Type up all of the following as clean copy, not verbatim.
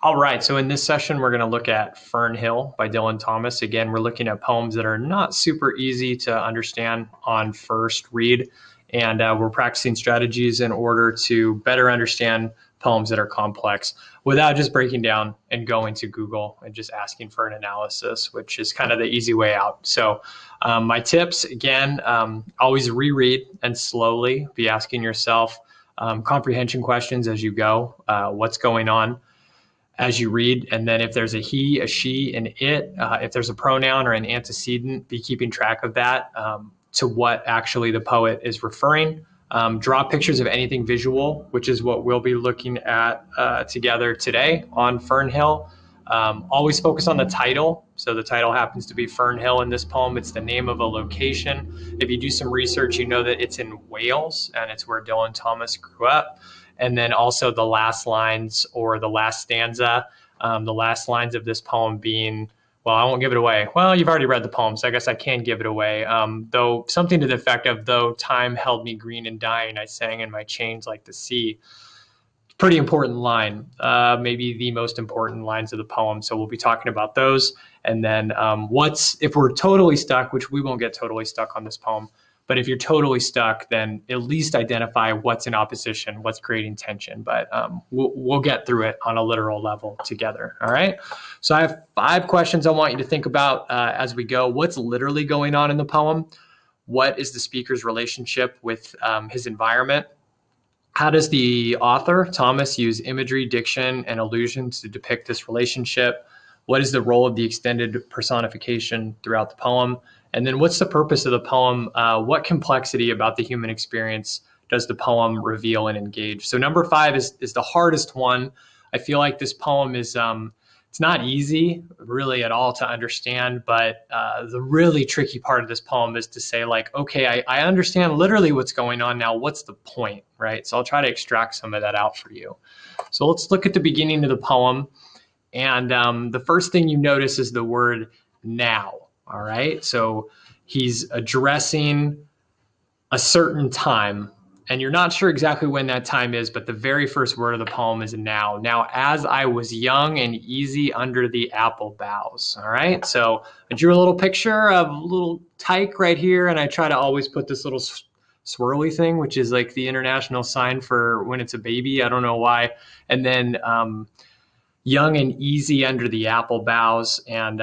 All right, so in this session, we're going to look at Fern Hill by Dylan Thomas. Again, we're looking at poems that are not super easy to understand on first read, and we're practicing strategies in order to better understand poems that are complex without just breaking down and going to Google and just asking for an analysis, which is kind of the easy way out. So my tips, again, always reread and slowly be asking yourself comprehension questions as you go. What's going on as you read. And then if there's a he, a she, an it, if there's a pronoun or an antecedent, be keeping track of that to what actually the poet is referring. Draw pictures of anything visual, which is what we'll be looking at together today on Fern Hill. Always focus on the title. So the title happens to be Fern Hill in this poem. It's the name of a location. If you do some research, you know that it's in Wales and it's where Dylan Thomas grew up. And then also the last lines or the last stanza, the last lines of this poem being, well, I won't give it away. Well, you've already read the poem, so I guess I can give it away. Though something to the effect of, though time held me green and dying, I sang in my chains like the sea. Pretty important line, maybe the most important lines of the poem. So we'll be talking about those. And then if we're totally stuck, which we won't get totally stuck on this poem, but if you're totally stuck, then at least identify what's in opposition, what's creating tension. But we'll get through it on a literal level together. All right. So I have 5 questions I want you to think about as we go. What's literally going on in the poem? What is the speaker's relationship with his environment? How does the author, Thomas, use imagery, diction, and allusions to depict this relationship? What is the role of the extended personification throughout the poem? And then what's the purpose of the poem? What complexity about the human experience does the poem reveal and engage? So number 5 is the hardest one. I feel like this poem is it's not easy really at all to understand, but the really tricky part of this poem is to say like, okay, I understand literally what's going on now. What's the point, right? So I'll try to extract some of that out for you. So let's look at the beginning of the poem. And the first thing you notice is the word now. All right. So he's addressing a certain time, and you're not sure exactly when that time is, but the very first word of the poem is now. Now, as I was young and easy under the apple boughs. All right. So I drew a little picture of a little tyke right here, and I try to always put this little swirly thing, which is like the international sign for when it's a baby. I don't know why. And then young and easy under the apple boughs. And,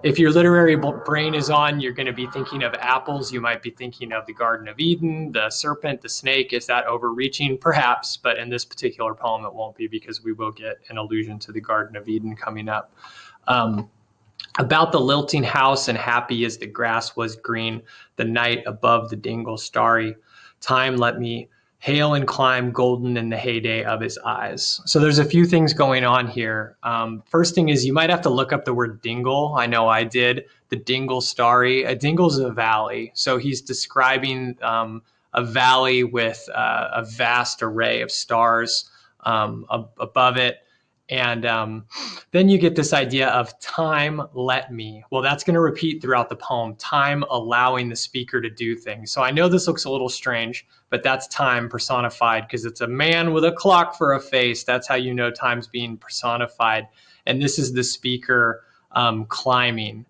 if your literary brain is on, you're going to be thinking of apples. You might be thinking of the Garden of Eden, the serpent, the snake. Is that overreaching? Perhaps, but in this particular poem, it won't be, because we will get an allusion to the Garden of Eden coming up. About the lilting house and happy as the grass was green, the night above the dingle starry, time let me hail and climb golden in the heyday of his eyes. So there's a few things going on here. First thing is you might have to look up the word dingle. I know I did. The dingle starry. A dingle is a valley. So he's describing a valley with a vast array of stars above it. And then you get this idea of time let me. Well, that's going to repeat throughout the poem, time allowing the speaker to do things. So I know this looks a little strange, but that's time personified because it's a man with a clock for a face. That's how you know time's being personified. And this is the speaker climbing,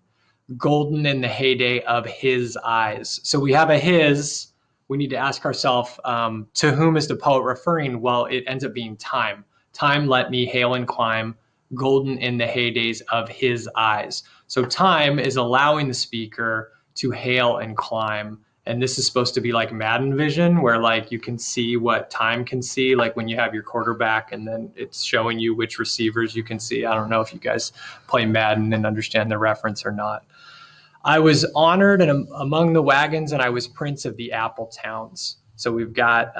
golden in the heyday of his eyes. So we have a his. We need to ask ourselves, to whom is the poet referring? Well, it ends up being time. Time let me hail and climb, golden in the heydays of his eyes. So time is allowing the speaker to hail and climb. And this is supposed to be like Madden vision, where like you can see what time can see, like when you have your quarterback and then it's showing you which receivers you can see. I don't know if you guys play Madden and understand the reference or not. I was honored and among the wagons, and I was prince of the apple towns. So we've got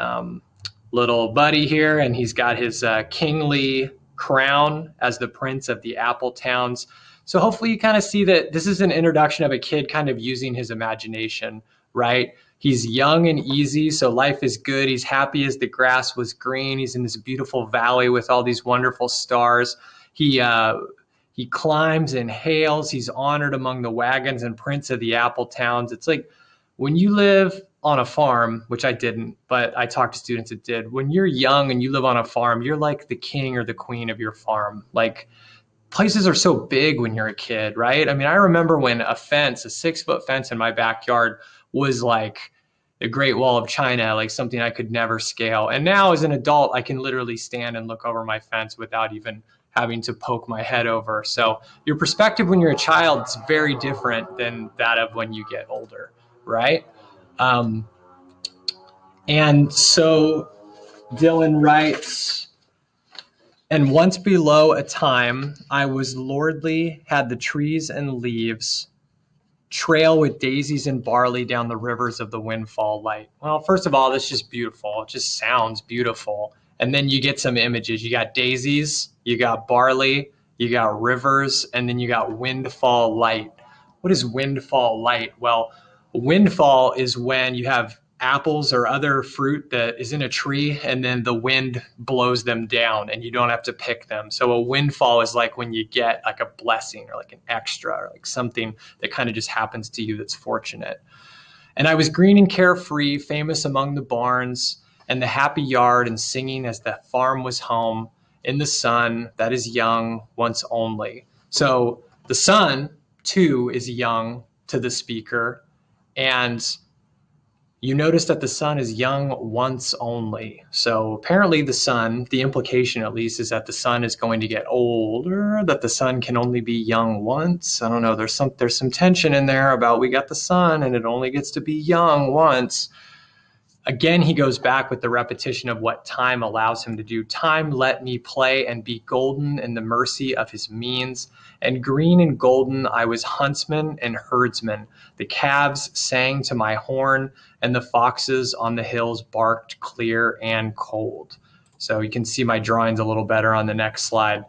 little buddy here, and he's got his kingly crown as the prince of the apple towns. So hopefully you kind of see that this is an introduction of a kid kind of using his imagination, right? He's young and easy, so life is good. He's happy as the grass was green. He's in this beautiful valley with all these wonderful stars. He climbs and hails. He's honored among the wagons and prince of the apple towns. It's like when you live on a farm, which I didn't, but I talked to students that did. When you're young and you live on a farm, you're like the king or the queen of your farm. Like places are so big when you're a kid, right? I mean, I remember when a fence, a 6 foot fence in my backyard was like the Great Wall of China, like something I could never scale. And now as an adult, I can literally stand and look over my fence without even having to poke my head over. So your perspective when you're a child is very different than that of when you get older, right? Um, and so Dylan writes, and once below a time, I was lordly, had the trees and leaves, trail with daisies and barley down the rivers of the windfall light. Well, first of all, that's just beautiful. It just sounds beautiful. And then you get some images. You got daisies, you got barley, you got rivers, and then you got windfall light. What is windfall light? Well, windfall is when you have apples or other fruit that is in a tree and then the wind blows them down and you don't have to pick them. So a windfall is like when you get like a blessing or like an extra or like something that kind of just happens to you that's fortunate. And I was green and carefree, famous among the barns and the happy yard, and singing as the farm was home in the sun that is young once only. So the sun too is young to the speaker, and you notice that the sun is young once only. So apparently the sun, the implication at least, is that the sun is going to get older, that the sun can only be young once. I don't know, there's some tension in there about we got the sun and it only gets to be young once. Again, he goes back with the repetition of what time allows him to do. Time let me play and be golden in the mercy of his means. And green and golden I was huntsman and herdsman. The calves sang to my horn, and the foxes on the hills barked clear and cold. So you can see my drawings a little better on the next slide.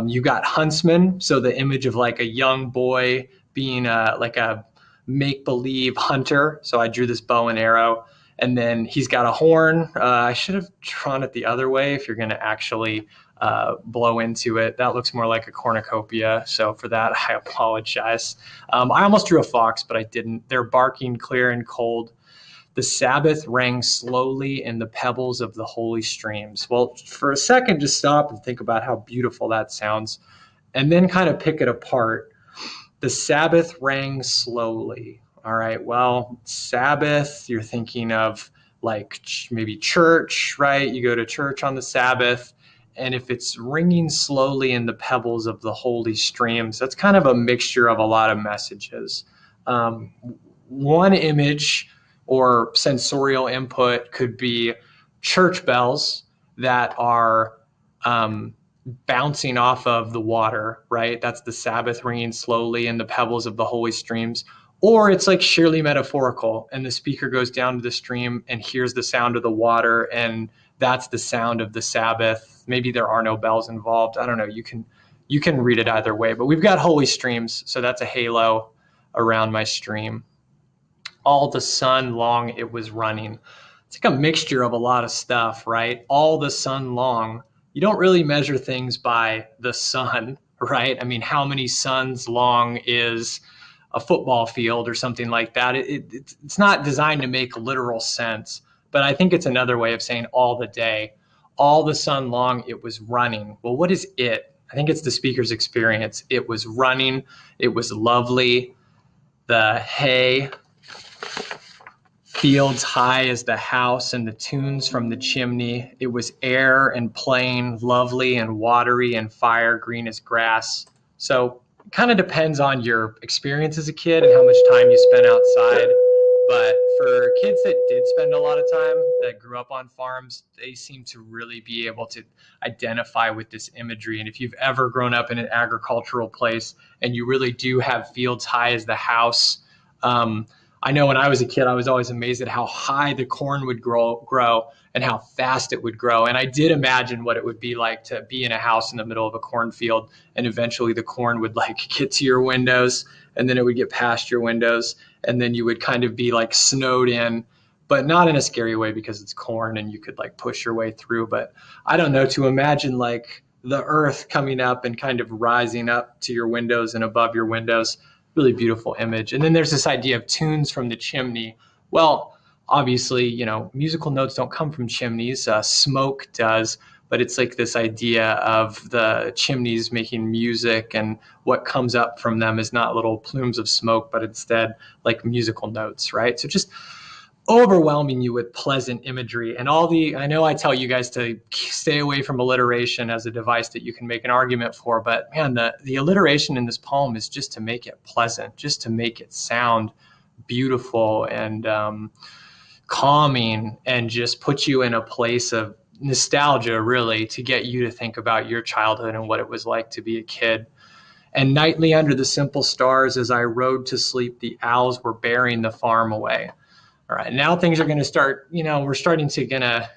You got huntsman, so the image of like a young boy being like a make-believe hunter. So I drew this bow and arrow. And then he's got a horn. I should have drawn it the other way if you're going to actually blow into it. That looks more like a cornucopia. So for that, I apologize. I almost drew a fox, but I didn't. They're barking clear and cold. The Sabbath rang slowly in the pebbles of the holy streams. Well, for a second, just stop and think about how beautiful that sounds, and then kind of pick it apart. The Sabbath rang slowly. All right, well, Sabbath, you're thinking of like maybe church, right? You go to church on the Sabbath. And if it's ringing slowly in the pebbles of the holy streams, that's kind of a mixture of a lot of messages. One image or sensorial input could be church bells that are bouncing off of the water, right? That's the Sabbath ringing slowly in the pebbles of the holy streams. Or it's like sheerly metaphorical, and the speaker goes down to the stream and hears the sound of the water, and that's the sound of the Sabbath. Maybe there are no bells involved. I don't know. You can read it either way, but we've got holy streams, so that's a halo around my stream. All the sun long it was running. It's like a mixture of a lot of stuff, right? All the sun long. You don't really measure things by the sun, right? I mean, how many suns long is a football field or something like that? It's not designed to make literal sense, but I think it's another way of saying all the day. All the sun long it was running. Well, what is it? I think it's the speaker's experience. It was running. It was lovely. The hay, fields high as the house, and the tunes from the chimney. It was air and plain, lovely and watery, and fire green as grass. So it kind of depends on your experience as a kid and how much time you spent outside. But for kids that did spend a lot of time, that grew up on farms, they seem to really be able to identify with this imagery. And if you've ever grown up in an agricultural place and you really do have fields high as the house, I know when I was a kid, I was always amazed at how high the corn would grow and how fast it would grow. And I did imagine what it would be like to be in a house in the middle of a cornfield, and eventually the corn would like get to your windows, and then it would get past your windows, and then you would kind of be like snowed in, but not in a scary way because it's corn and you could like push your way through. But I don't know, to imagine like the earth coming up and kind of rising up to your windows and above your windows, really beautiful image. And then there's this idea of tunes from the chimney. Well, obviously, you know, musical notes don't come from chimneys. Smoke does, but it's like this idea of the chimneys making music, and what comes up from them is not little plumes of smoke, but instead like musical notes, right? So just overwhelming you with pleasant imagery and all the, I know I tell you guys to stay away from alliteration as a device that you can make an argument for, but man, the alliteration in this poem is just to make it pleasant, just to make it sound beautiful and calming, and just put you in a place of nostalgia, really, to get you to think about your childhood and what it was like to be a kid. And nightly under the simple stars, as I rode to sleep, the owls were bearing the farm away. All right, now things are going to start, you know, we're starting to gonna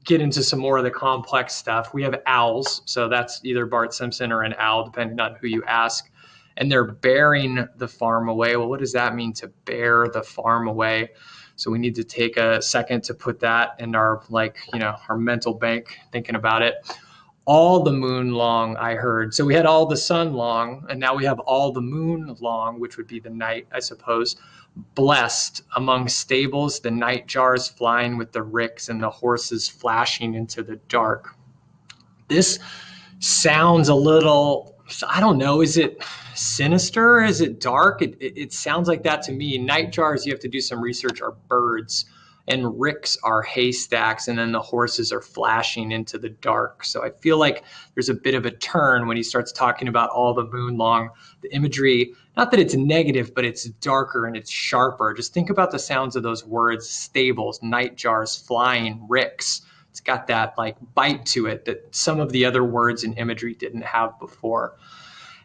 get into some more of the complex stuff. We have owls, so that's either Bart Simpson or an owl, depending on who you ask. And they're bearing the farm away. Well, what does that mean, to bear the farm away? So we need to take a second to put that in our, like, you know, our mental bank, thinking about it. All the moon long, I heard. So we had all the sun long, and now we have all the moon long, which would be the night, I suppose. Blessed among stables, the night jars flying with the ricks and the horses flashing into the dark. This sounds a little, I don't know, is it sinister? Is it dark? It sounds like that to me. Night jars, you have to do some research, are birds, and ricks are haystacks, and then the horses are flashing into the dark. So I feel like there's a bit of a turn when he starts talking about all the moon long. The imagery, not that it's negative, but it's darker and it's sharper. Just think about the sounds of those words: stables, night jars, flying, ricks. It's got that like bite to it that some of the other words and imagery didn't have before.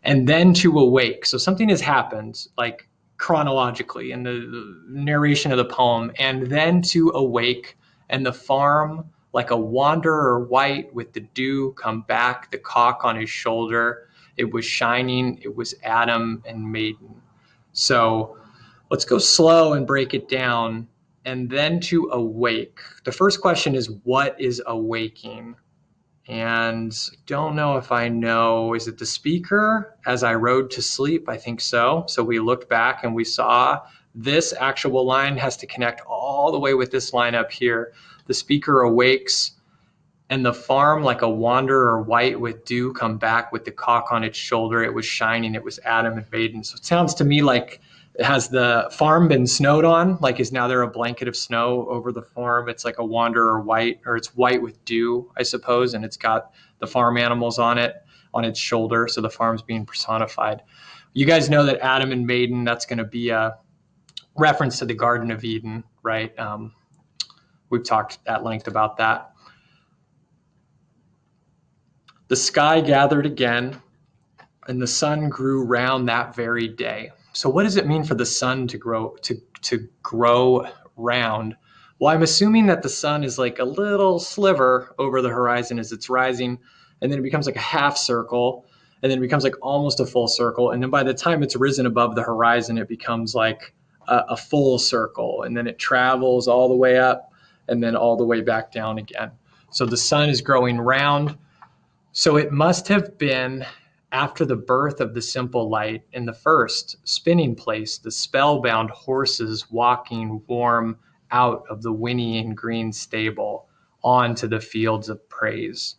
And then to awake. So something has happened, like chronologically in the narration of the poem. And then to awake, and the farm like a wanderer white with the dew come back, the cock on his shoulder. It was shining, it was Adam and maiden. So let's go slow and break it down. And then to awake. The first question is, what is awaking? And don't know if I know, is it the speaker as I rode to sleep? I think so. So we looked back and we saw this actual line has to connect all the way with this line up here. The speaker awakes, and the farm like a wanderer white with dew come back with the cock on its shoulder. It was shining, it was Adam and maiden. So it sounds to me like, has the farm been snowed on? Like, is now there a blanket of snow over the farm? It's like a wanderer white, or it's white with dew, I suppose, and it's got the farm animals on it, on its shoulder. So the farm's being personified. You guys know that Adam and maiden, that's going to be a reference to the Garden of Eden, right? We've talked at length about that. The sky gathered again, and the sun grew round that very day. So what does it mean for the sun to grow round? Well, I'm assuming that the sun is like a little sliver over the horizon as it's rising, and then it becomes like a half circle, and then it becomes like almost a full circle, and then by the time it's risen above the horizon, it becomes like a full circle, and then it travels all the way up and then all the way back down again. So the sun is growing round. So it must have been after the birth of the simple light in the first spinning place, the spellbound horses walking warm out of the whinnying green stable onto the fields of praise.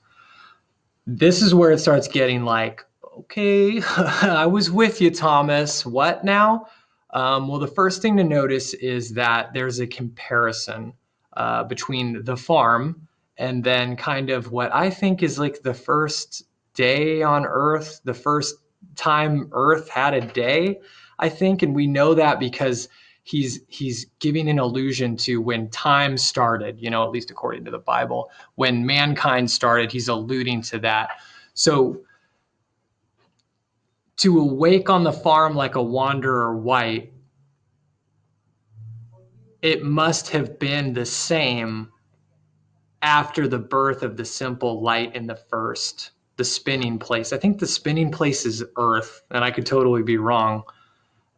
This is where it starts getting like, okay, I was with you, Thomas. What now? Well, the first thing to notice is that there's a comparison between the farm and then kind of what I think is like the first day on Earth, the first time Earth had a day, I think. And we know that because he's giving an allusion to when time started, you know, at least according to the Bible. When mankind started, he's alluding to that. So to awake on the farm like a wanderer white, it must have been the same after the birth of the simple light in the first, the spinning place. I think the spinning place is Earth, and I could totally be wrong.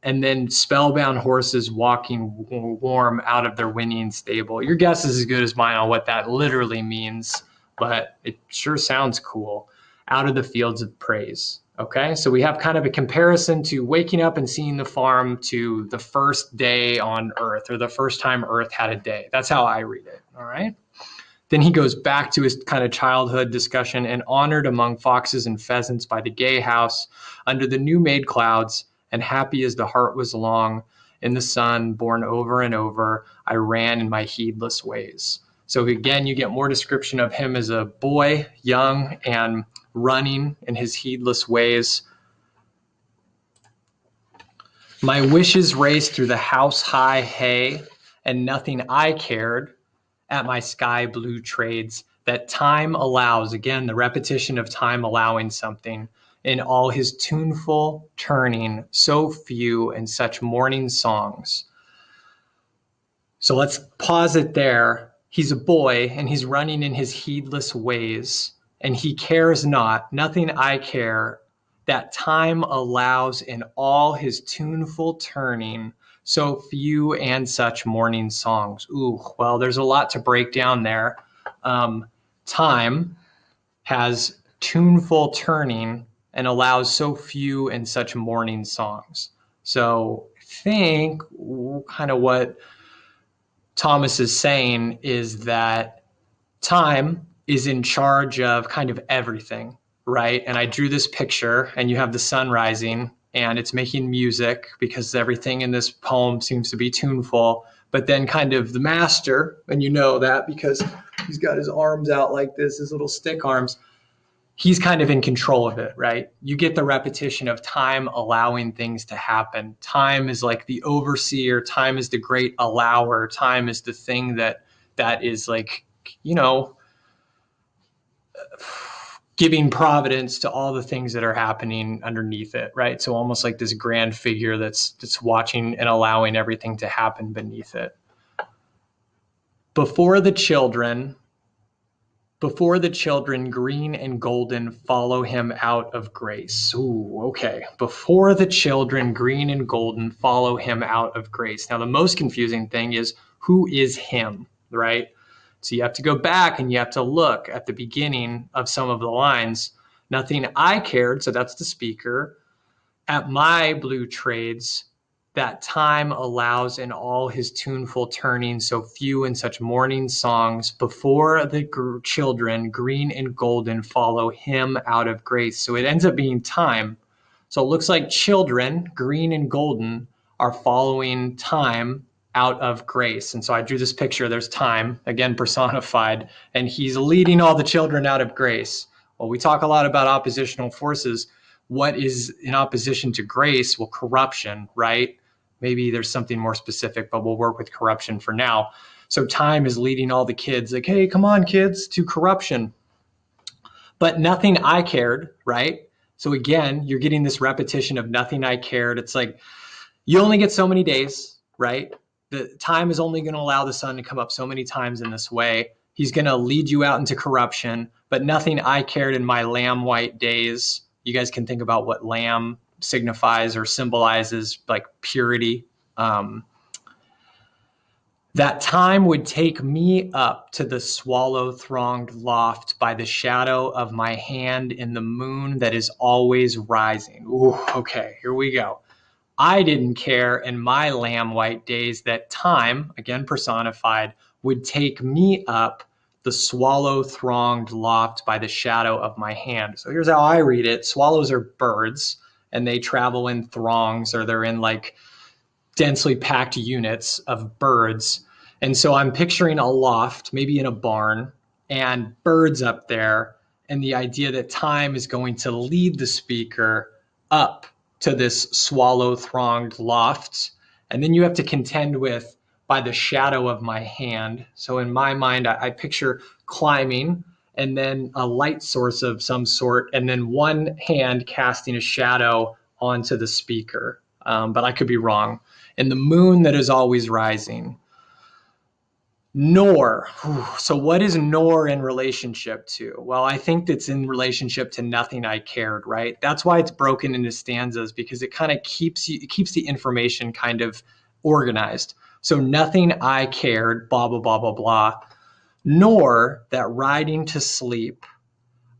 And then spellbound horses walking warm out of their whinnying stable. Your guess is as good as mine on what that literally means, but it sure sounds cool. Out of the fields of praise. Okay, so we have kind of a comparison to waking up and seeing the farm to the first day on Earth, or the first time Earth had a day. That's how I read it. All right. Then he goes back to his kind of childhood discussion, and honored among foxes and pheasants by the gay house, under the new made clouds, and happy as the heart was long, in the sun, born over and over, I ran in my heedless ways. So again, you get more description of him as a boy, young, and running in his heedless ways. My wishes raced through the house high hay, and nothing I cared at my sky blue trades that time allows. Again, the repetition of time allowing something in all his tuneful turning, so few and such morning songs. So let's pause it there. He's a boy and he's running in his heedless ways, and he cares not, nothing I care, that time allows in all his tuneful turning, so few and such morning songs. Ooh, well, there's a lot to break down there. Time has tuneful turning and allows so few and such morning songs. So I think kind of what Thomas is saying is that time is in charge of kind of everything, right? And I drew this picture, and you have the sun rising, and it's making music because everything in this poem seems to be tuneful. But then, kind of the master, and you know that because he's got his arms out like this, his little stick arms, he's kind of in control of it, right? You get the repetition of time allowing things to happen. Time is like the overseer, time is the great allower, time is the thing that is like, you know, giving providence to all the things that are happening underneath it, right? So almost like this grand figure that's watching and allowing everything to happen beneath it. Before the children, green and golden, follow him out of grace. Ooh, okay. Before the children, green and golden, follow him out of grace. Now, the most confusing thing is, who is him, right? So you have to go back and you have to look at the beginning of some of the lines. Nothing I cared, so that's the speaker, at my blue trades, that time allows in all his tuneful turning, so few and such morning songs, before the children, green and golden, follow him out of grace. So it ends up being time. So it looks like children, green and golden, are following time out of grace. And so I drew this picture. There's time, again, personified, and he's leading all the children out of grace. Well, we talk a lot about oppositional forces. What is in opposition to grace? Well, corruption, right? Maybe there's something more specific, but we'll work with corruption for now. So time is leading all the kids like, hey, come on, kids, to corruption. But nothing I cared, right? So again, you're getting this repetition of nothing I cared. It's like, you only get so many days, right? The time is only going to allow the sun to come up so many times in this way. He's going to lead you out into corruption, but nothing I cared in my lamb white days. You guys can think about what lamb signifies or symbolizes, like purity. That time would take me up to the swallow-thronged loft by the shadow of my hand in the moon that is always rising. Ooh, okay, here we go. I didn't care in my lamb white days that time, again personified, would take me up the swallow-thronged loft by the shadow of my hand. So here's how I read it. Swallows are birds, and they travel in throngs, or they're in like densely packed units of birds. And so I'm picturing a loft, maybe in a barn, and birds up there, and the idea that time is going to lead the speaker up to this swallow thronged loft. And then you have to contend with by the shadow of my hand. So in my mind, I picture climbing and then a light source of some sort, and then one hand casting a shadow onto the speaker. But I could be wrong. And the moon that is always rising. Nor. So what is nor in relationship to? Well, I think that's in relationship to nothing I cared, right? That's why it's broken into stanzas, because it kind of keeps the information kind of organized. So nothing I cared, blah, blah, blah, blah, blah. Nor that riding to sleep,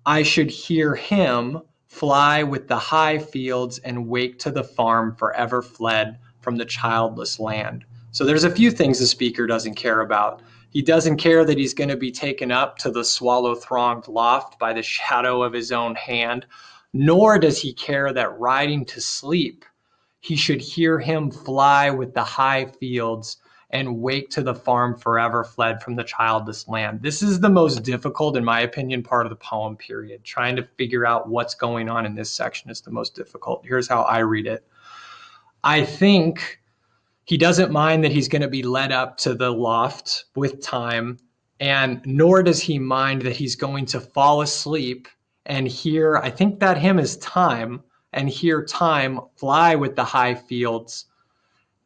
I should hear him fly with the high fields, and wake to the farm forever fled from the childless land. So there's a few things the speaker doesn't care about. He doesn't care that he's going to be taken up to the swallow-thronged loft by the shadow of his own hand, nor does he care that riding to sleep, he should hear him fly with the high fields and wake to the farm forever fled from the childless land. This is the most difficult, in my opinion, part of the poem, period. Trying to figure out what's going on in this section is the most difficult. Here's how I read it. I think he doesn't mind that he's going to be led up to the loft with time, and nor does he mind that he's going to fall asleep and hear, I think that hymn is time, and hear time fly with the high fields.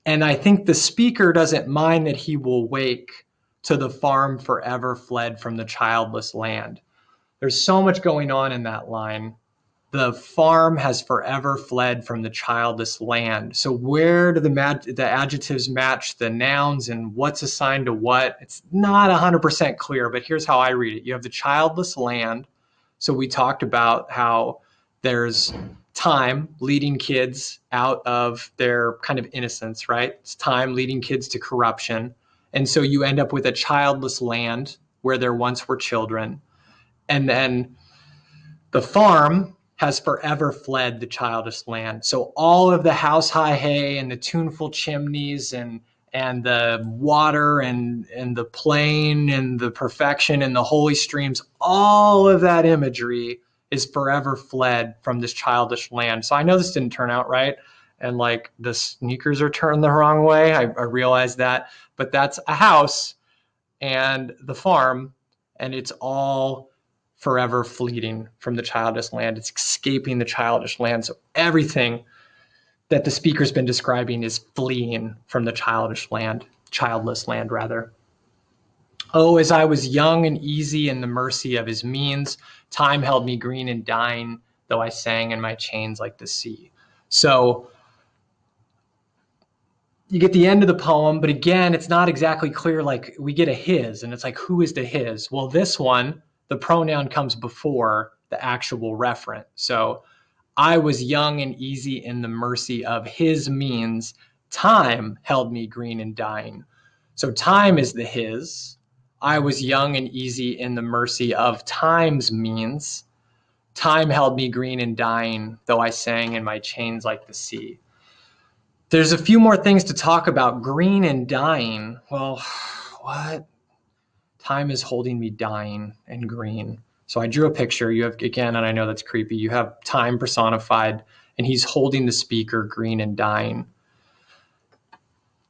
And I think the speaker doesn't mind that he will wake to the farm forever fled from the childless land. There's so much going on in that line. The farm has forever fled from the childless land. So where do the adjectives match the nouns and what's assigned to what? It's not 100% clear, but here's how I read it. You have the childless land. So we talked about how there's time leading kids out of their kind of innocence, right? It's time leading kids to corruption. And so you end up with a childless land where there once were children. And then the farm has forever fled the childish land. So all of the house high hay and the tuneful chimneys and the water and the plain and the perfection and the holy streams, all of that imagery is forever fled from this childish land. So I know this didn't turn out right. And like the sneakers are turned the wrong way. I realize that, but that's a house and the farm, and it's all forever fleeting from the childish land. It's escaping the childish land. So everything that the speaker's been describing is fleeing from the childish land, childless land rather. Oh, as I was young and easy in the mercy of his means, time held me green and dying, though I sang in my chains like the sea. So you get the end of the poem, but again, it's not exactly clear. Like we get a his, and it's like, who is the his? Well, this one, the pronoun comes before the actual referent. So I was young and easy in the mercy of his means. Time held me green and dying. So time is the his. I was young and easy in the mercy of time's means. Time held me green and dying, though I sang in my chains like the sea. There's a few more things to talk about. Green and dying. Well, what? Time is holding me dying and green. So I drew a picture. You have, again, and I know that's creepy, you have time personified, and he's holding the speaker green and dying.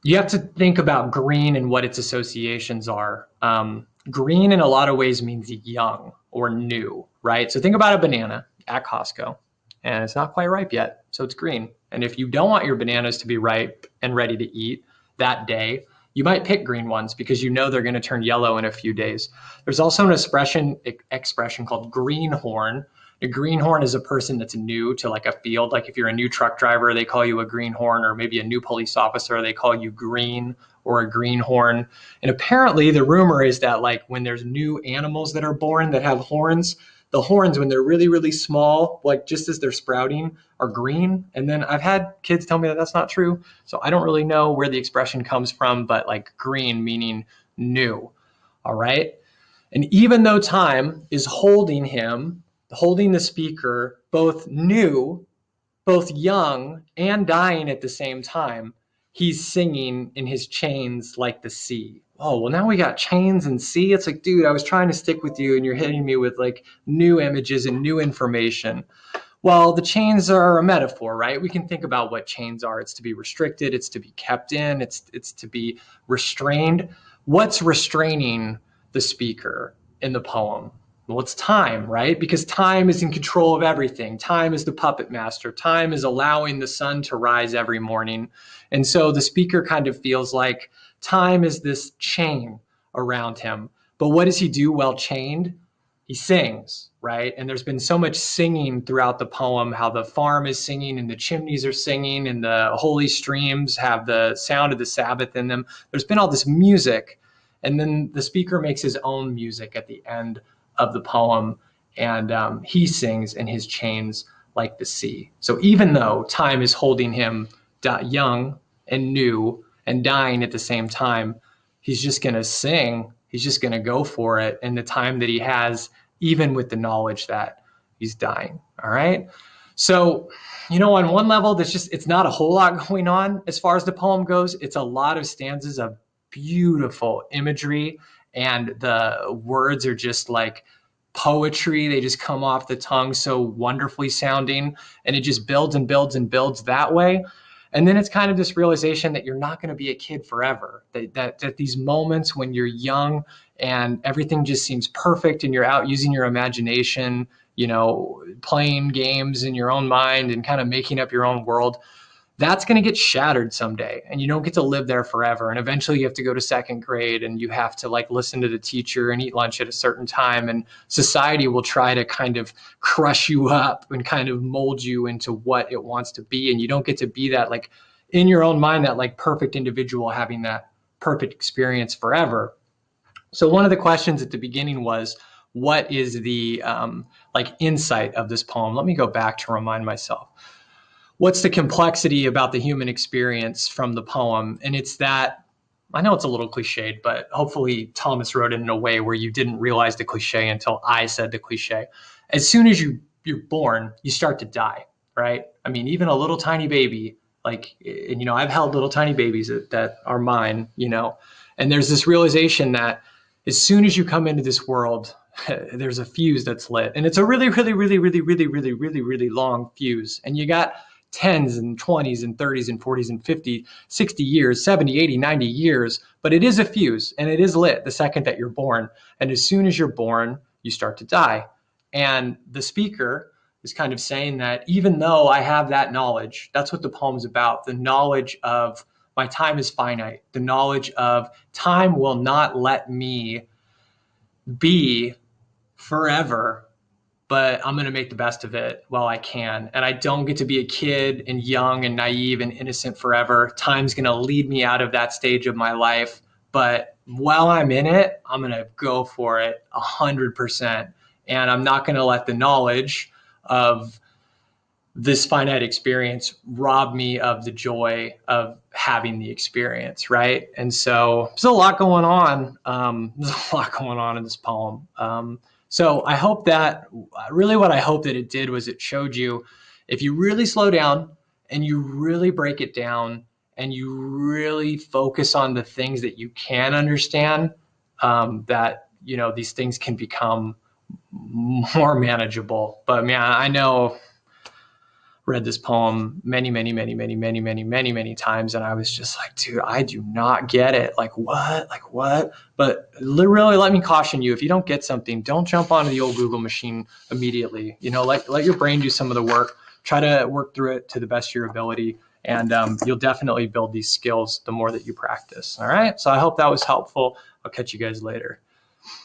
You have to think about green and what its associations are. Green in a lot of ways means young or new, right? So think about a banana at Costco, and it's not quite ripe yet, so it's green. And if you don't want your bananas to be ripe and ready to eat that day, you might pick green ones because you know they're going to turn yellow in a few days. There's also an expression called greenhorn. A greenhorn is a person that's new to like a field. Like if you're a new truck driver, they call you a greenhorn, or maybe a new police officer, they call you green or a greenhorn. And apparently the rumor is that like when there's new animals that are born that have horns, the horns, when they're really, really small, like just as they're sprouting, are green. And then I've had kids tell me that that's not true. So I don't really know where the expression comes from, but like green meaning new. All right. And even though time is holding him, holding the speaker, both new, both young, and dying at the same time, he's singing in his chains like the sea. Oh, well, now we got chains and sea. It's like, dude, I was trying to stick with you and you're hitting me with like new images and new information. Well, the chains are a metaphor, right? We can think about what chains are. It's to be restricted. It's to be kept in. It's to be restrained. What's restraining the speaker in the poem? Well, it's time, right? Because time is in control of everything. Time is the puppet master. Time is allowing the sun to rise every morning. And so the speaker kind of feels like time is this chain around him. But what does he do while chained? He sings, right? And there's been so much singing throughout the poem, how the farm is singing and the chimneys are singing and the holy streams have the sound of the Sabbath in them. There's been all this music. And then the speaker makes his own music at the end of the poem, and he sings in his chains like the sea. So even though time is holding him young and new and dying at the same time, he's just going to sing. He's just going to go for it in the time that he has, even with the knowledge that he's dying. All right. So, on one level, it's not a whole lot going on as far as the poem goes. It's a lot of stanzas of beautiful imagery, and the words are just like poetry. They just come off the tongue so wonderfully sounding, and it just builds and builds and builds that way. And then it's kind of this realization that you're not going to be a kid forever, that these moments when you're young and everything just seems perfect and you're out using your imagination, playing games in your own mind and kind of making up your own world, that's going to get shattered someday, and you don't get to live there forever. And eventually you have to go to second grade, and you have to listen to the teacher and eat lunch at a certain time, and society will try to kind of crush you up and kind of mold you into what it wants to be. And you don't get to be that in your own mind, that perfect individual having that perfect experience forever. So one of the questions at the beginning was, what is the insight of this poem? Let me go back to remind myself. What's the complexity about the human experience from the poem? And it's that, I know it's a little cliched, but hopefully Thomas wrote it in a way where you didn't realize the cliche until I said the cliche. As soon as you're born, you start to die, right? I mean, even a little tiny baby, and I've held little tiny babies that are mine, and there's this realization that as soon as you come into this world, there's a fuse that's lit, and it's a really, really, really, really, really, really, really, really long fuse. And you got 10s and 20s and 30s and 40s and 50, 60 years, 70, 80, 90 years, but it is a fuse, and it is lit the second that you're born. And as soon as you're born, you start to die. And the speaker is kind of saying that even though I have that knowledge, that's what the poem's about, the knowledge of my time is finite, the knowledge of time will not let me be forever, but I'm going to make the best of it while I can. And I don't get to be a kid and young and naive and innocent forever. Time's going to lead me out of that stage of my life. But while I'm in it, I'm going to go for it 100%. And I'm not going to let the knowledge of this finite experience rob me of the joy of having the experience, right? And so there's a lot going on. There's a lot going on in this poem. So I hope that, really what I hope that it did was it showed you, if you really slow down and you really break it down and you really focus on the things that you can understand, that, these things can become more manageable. But man, I know, read this poem many, many, many, many, many, many, many, many times, and I was just like, dude, I do not get it. Like what? But really, let me caution you: if you don't get something, don't jump onto the old Google machine immediately. Let your brain do some of the work. Try to work through it to the best of your ability, and you'll definitely build these skills the more that you practice. All right. So I hope that was helpful. I'll catch you guys later.